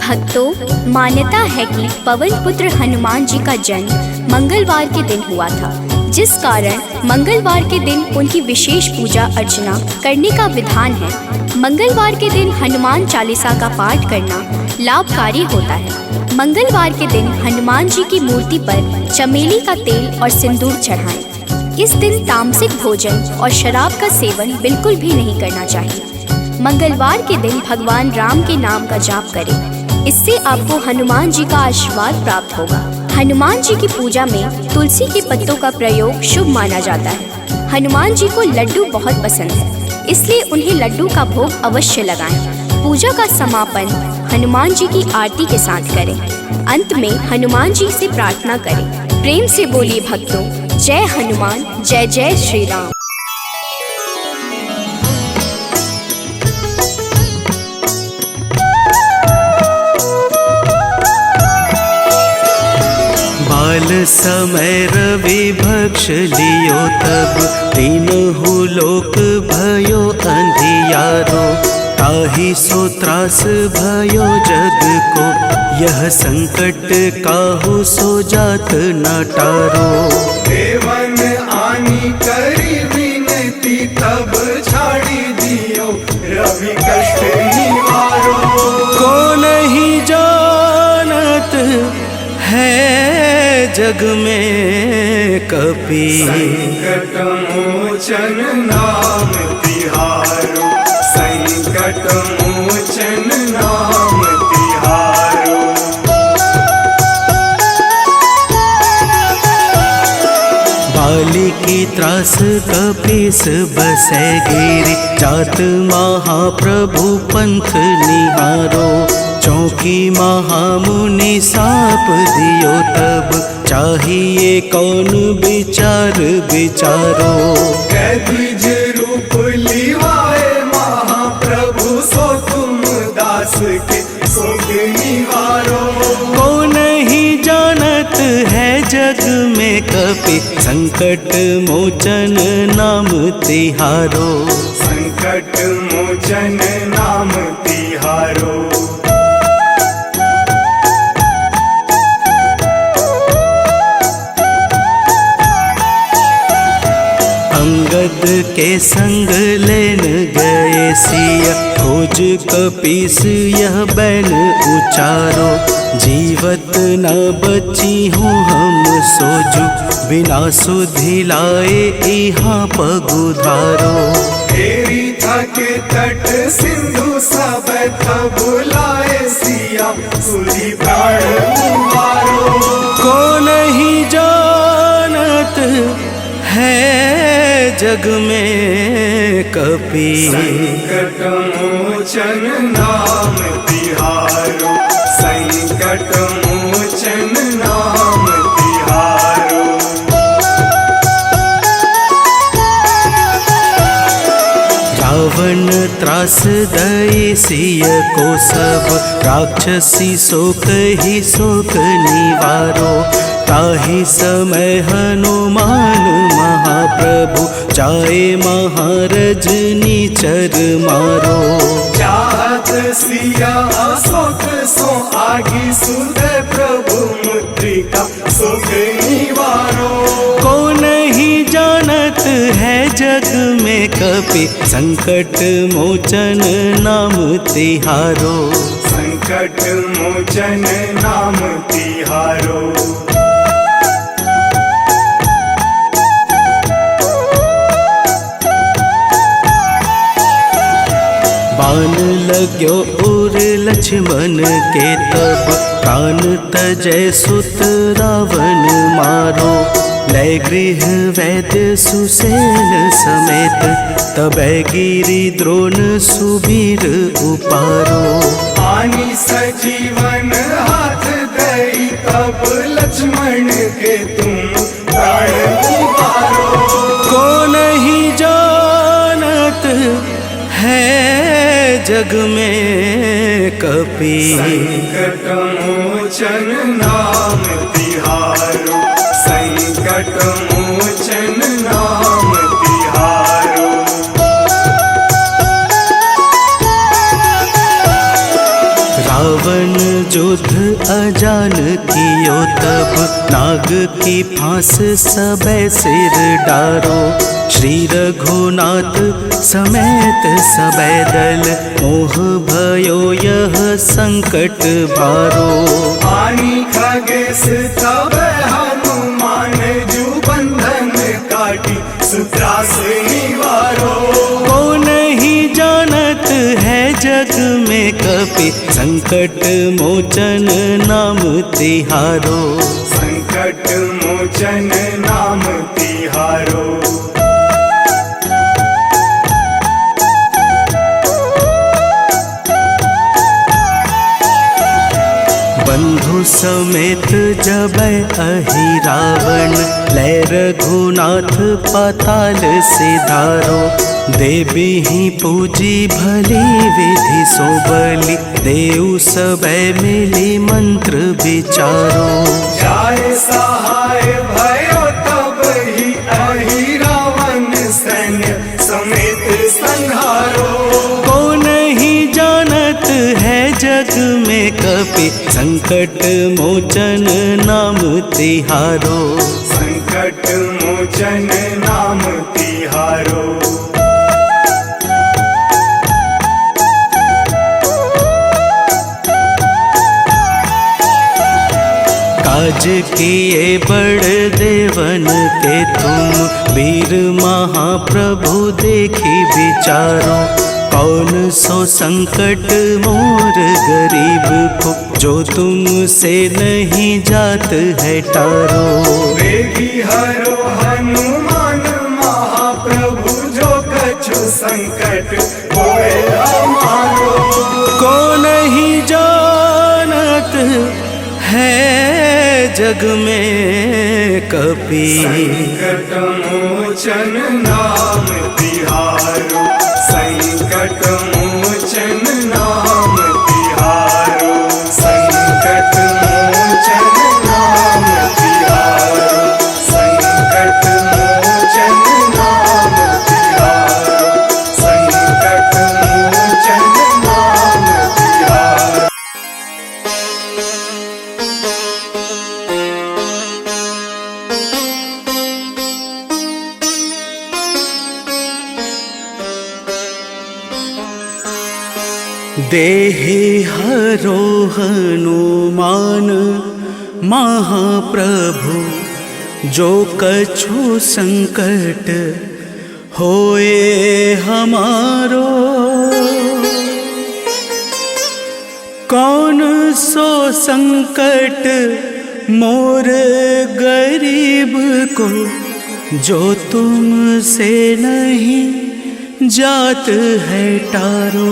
भक्तों, मान्यता है कि पवन पुत्र हनुमान जी का जन्म मंगलवार के दिन हुआ था, जिस कारण मंगलवार के दिन उनकी विशेष पूजा अर्चना करने का विधान है। मंगलवार के दिन हनुमान चालीसा का पाठ करना लाभकारी होता है। मंगलवार के दिन हनुमान जी की मूर्ति पर चमेली का तेल और सिंदूर चढ़ाएं। इस दिन तामसिक भोजन और शराब का सेवन बिल्कुल भी नहीं करना चाहिए। मंगलवार के दिन भगवान राम के नाम का जाप करें, इससे आपको हनुमान जी का आशीर्वाद प्राप्त होगा। हनुमान जी की पूजा में तुलसी के पत्तों का प्रयोग शुभ माना जाता है। हनुमान जी को लड्डू बहुत पसंद है, इसलिए उन्हें लड्डू का भोग अवश्य लगाएं। पूजा का समापन हनुमान जी की आरती के साथ करें। अंत में हनुमान जी से प्रार्थना करें। प्रेम से बोलिए भक्तों, जय हनुमान, जय जय श्री राम। बाल समय रवि भक्ष लियो, तब तीनहु लोक भयो अंधियारो। ताहि सो त्रास भयो जग को, यह संकट काहू सो जात न टारो। देवन आनी करी विनती, तब छाड़ी दियो रवि कष्ट निवारो। को नहीं जानत है जग में कपि, संकट मोचन नाम तिहारो। संकट मोचन नाम तिहारो। बाली की त्रास कपीस बसै गिरि, जात महाप्रभु पंथ निहारो। चौकी महामुनि साप दियो, तब चाहिए कौन विचार विचारो। कैद्विज रूप लिवाए महाप्रभु, सो तुम दास के शोक निवारो। को नहीं जानत है जग में कपि, संकट मोचन नाम तिहारो। संकट मोचन नाम तिहारो। अंगद के संग लेन गए सिया, खोज कपीस यह बैन उचारो। जीवत न बची हूँ हम सोजू, बिना सुधि लाए यहाँ पगुधारो। तेरी थके तट सिंधु सब तब लाए सिया, सुधी प्राण मारो। को नहीं जानत है जग में कपि, संकट मोचन नाम तिहारो। संकट मोचन नाम तिहारो। रावण त्रास दई सिय को सब, राक्षसी सो कही शोक निवारो। ताहि समय हनुमान महाप्रभु, जाए महारज निचर मारो। चाहत सिया अशोक सो आगी, सुध प्रभु मुद्रिका शोक निवारो। को नहीं जानत है जग में कपि, संकट मोचन नाम तिहारो। संकट मोचन नाम तिहारो। बाण लाग्यो उर लक्ष्मण के तब, प्राण तजय सुत रावण मारो। लय गृह वैद्य सुसेन समेत, तबै गिरि द्रोण सुबीर उपारो। आनी सजीवन हाथ दई, तब लक्ष्मण के तुम प्राण उबारो। को नहीं जानत है जग में कपि, संकट मोचन नाम तिहारो। संकट मोचन नाम तिहारो। रावण युद्ध अजान कियो तब, नाग की फांस सबे सिर डारो। श्री रघुनाथ समेत सबे दल, मोह भयो यह संकट भारो। आनी खगेश तब हनुमान, जु बंधन काटी सुत्रास निवारो। को नहीं जानत है जग में कपि, संकट मोचन नाम तिहारो। संकट मोचन नाम तिहारो। बंधु समेत जबै अहि रावण, लय रघुनाथ पाताल सिधारो। देवी ही पूजी भली विधि सो बलि, देव सबे मिली मंत्र विचारो। जाय सहाय भयो तब ही, अहि रावण सैन्य समेत संहारो। को नहीं जानत है जग में कपि, संकट मोचन नाम तिहारो। संकट मोचन नाम तिहारो। काज किए बड़ देवन के तुम, वीर महाप्रभु देखी विचारो। कौन सो संकट मोर गरीब को, जो तुमसे नहीं जात है टारो। वेगी हरो हनुमान महाप्रभु, जो कछु संकट होए हमारो। को नहीं जानत है जग में कपि, संकट मोचन नाम तिहारो। संकट मोचन नाम तिहारो। संकट मोचन नाम तिहारो। संकट मोचन नाम तिहारो। संकट मोचन नाम तिहारो। देहि हरो हनुमान महाप्रभु, जो कछु संकट होए हमारो। कौन सो संकट मोर गरीब को, जो तुमसे नहीं जात है टारो।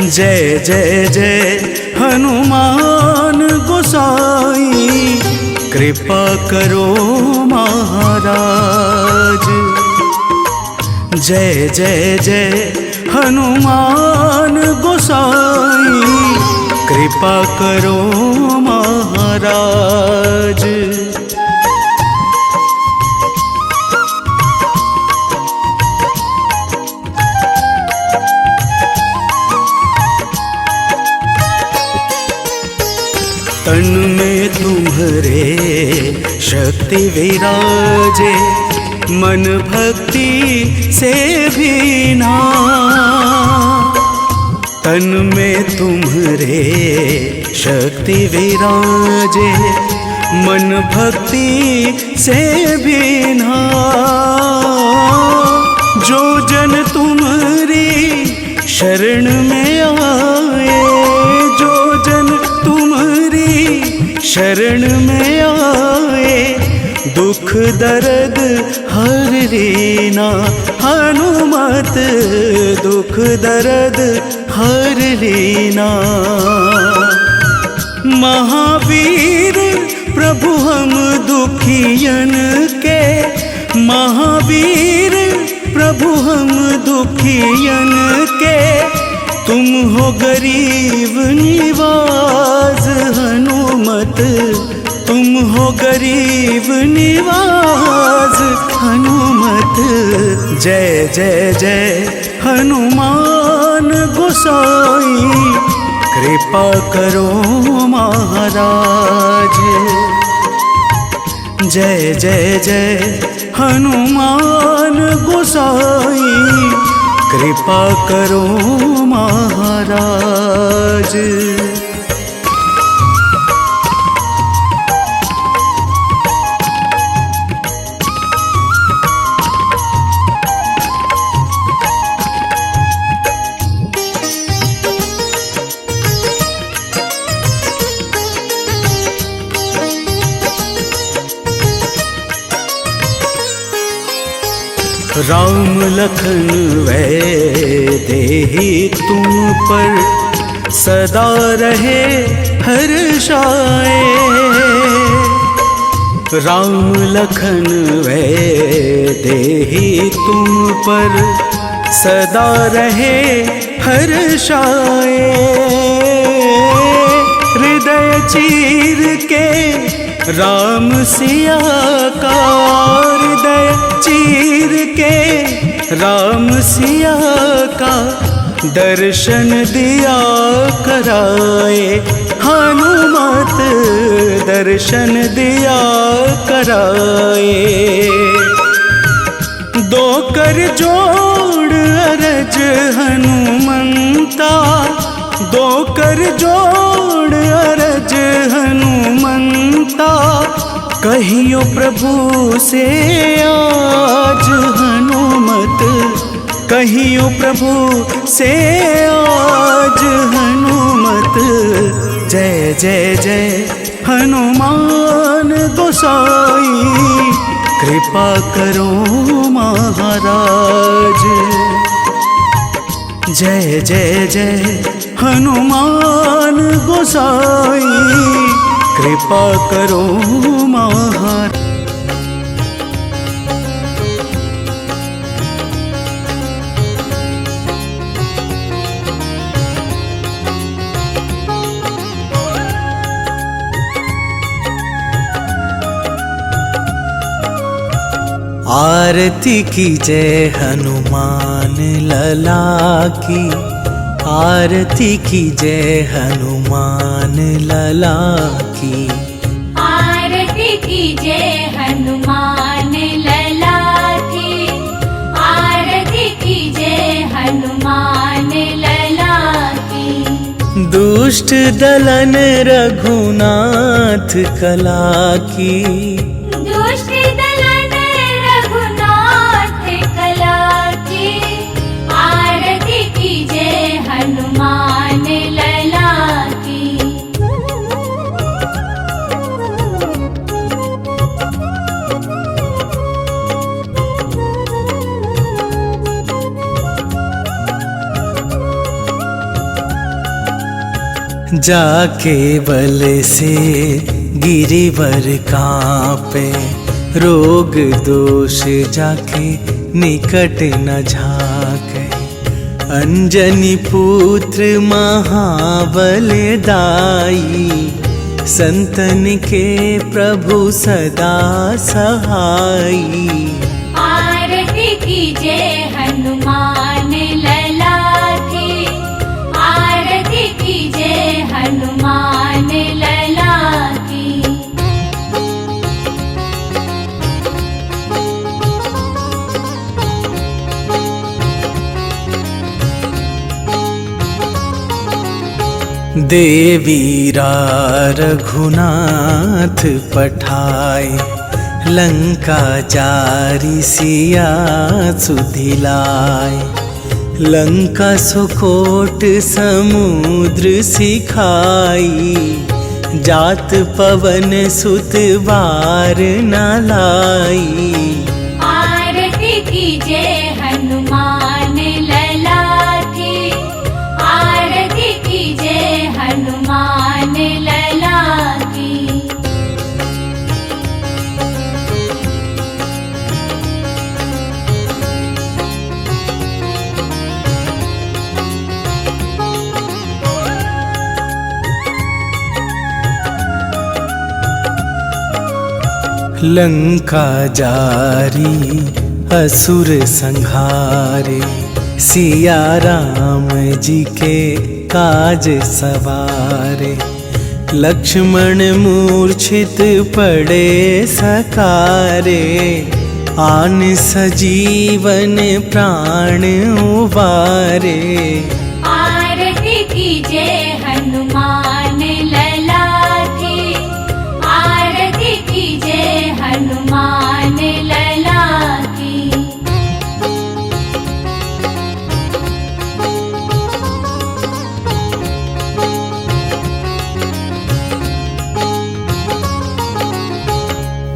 जय जय जय हनुमान गोसाई, कृपा करो महाराज। जय जय जय हनुमान गोसाई, कृपा करो महाराज। तन में तुम्हारे शक्ति विराजे, मन भक्ति से भीना। तन में तुम्हारे शक्ति विराजे, मन भक्ति से भीना। जो जन तुम्हारी शरण में आए, जो जन तुम्हारी शरण में आए, दुख दर्द हर लेना। हनुमत दुख दर्द हर लेना। महावीर प्रभु हम दुखियन के, महावीर प्रभु हम दुखियन के, तुम हो गरीब निवाज। हनुमत तुम हो गरीब निवाज। हनुमत जय जय जय हनुमान गोसाई, कृपा करो महाराज। जय जय जय हनुमान गोसाई, कृपा करो महाराज। राम लखन वैदेही तुम पर सदा रहे हर्षाए। राम लखन वैदेही तुम पर सदा रहे हर्षाए। हृदय चीर के राम सिया का, हृदय चीर के राम सिया का, दर्शन दिया कराए। हनुमत दर्शन दिया कराए। दो कर जोड़ अरज हनुमंता, दो कर जोड़ अरज हनुमंता, कहियो प्रभु से आज। हनुमत कहियो प्रभु से आज। हनुमत जय जय जय हनुमान गोसाई, कृपा करो महाराज। जय जय जय हनुमान गोसाई, कृपा करो महाराज। आरती की जय हनुमान लला की, आरती की जय हनुमान लला की। आरती की जय हनुमान लला की, आरती की जय हनुमान लला की। दुष्ट दलन रघुनाथ कला की, दुष्ट दलन रघुनाथ कला की। आरती की जय हनुमान लला की। जाके बल से गिरिवर कांपे, रोग दोष जाके निकट न झाके। अंजनी पुत्र महाबल दाई, संतन के प्रभु सदा सहाई। आरती कीजे हनुमान लला की, आरती कीजे हनुमान लला की। देवीरा रघुनाथ पठाए, लंका जारी सिया सुधिलाए। लंका सुकोट समुद्र सिखाई, जात पवन सुत बार न लाई। आरती कीजे हनुमान लला की, आरती कीजे हनुमान लला की। लंका जारी असुर संहारे, सिया राम जी के काज सवारे। लक्ष्मण मूर्छित पड़े सकारे, आन सजीवन प्राण उबारे। आरती कीजे हनुमान लला की, आरती कीजे हनुमान लला की।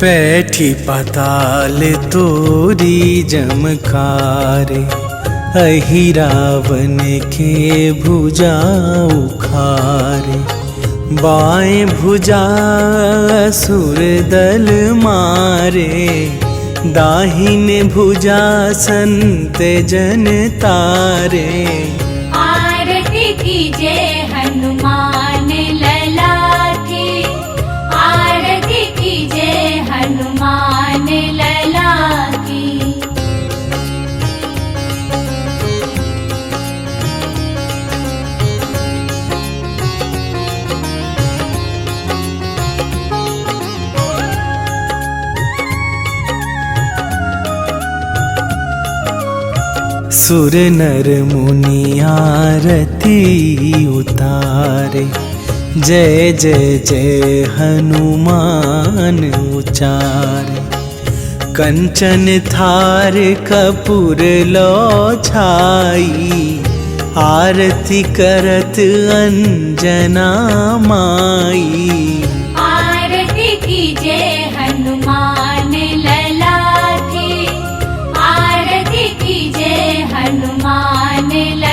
पैठी पाताल तोरी जमकारे, अहिरावन के भुजा उखारे। बाएं भुजा असुर दल मारे, दाहिने भुजा संत जन तारे। आरती कीजे हनुमान लला की, आरती कीजे हनुमान लला की। सुर नर मुनि आरती उतारे, जय जय जय हनुमान उचारे। कंचन थार कपूर लो छाई, आरती करत अंजना माई। आरती कीजे हनुमान लला की, आरती कीजे हनुमान लला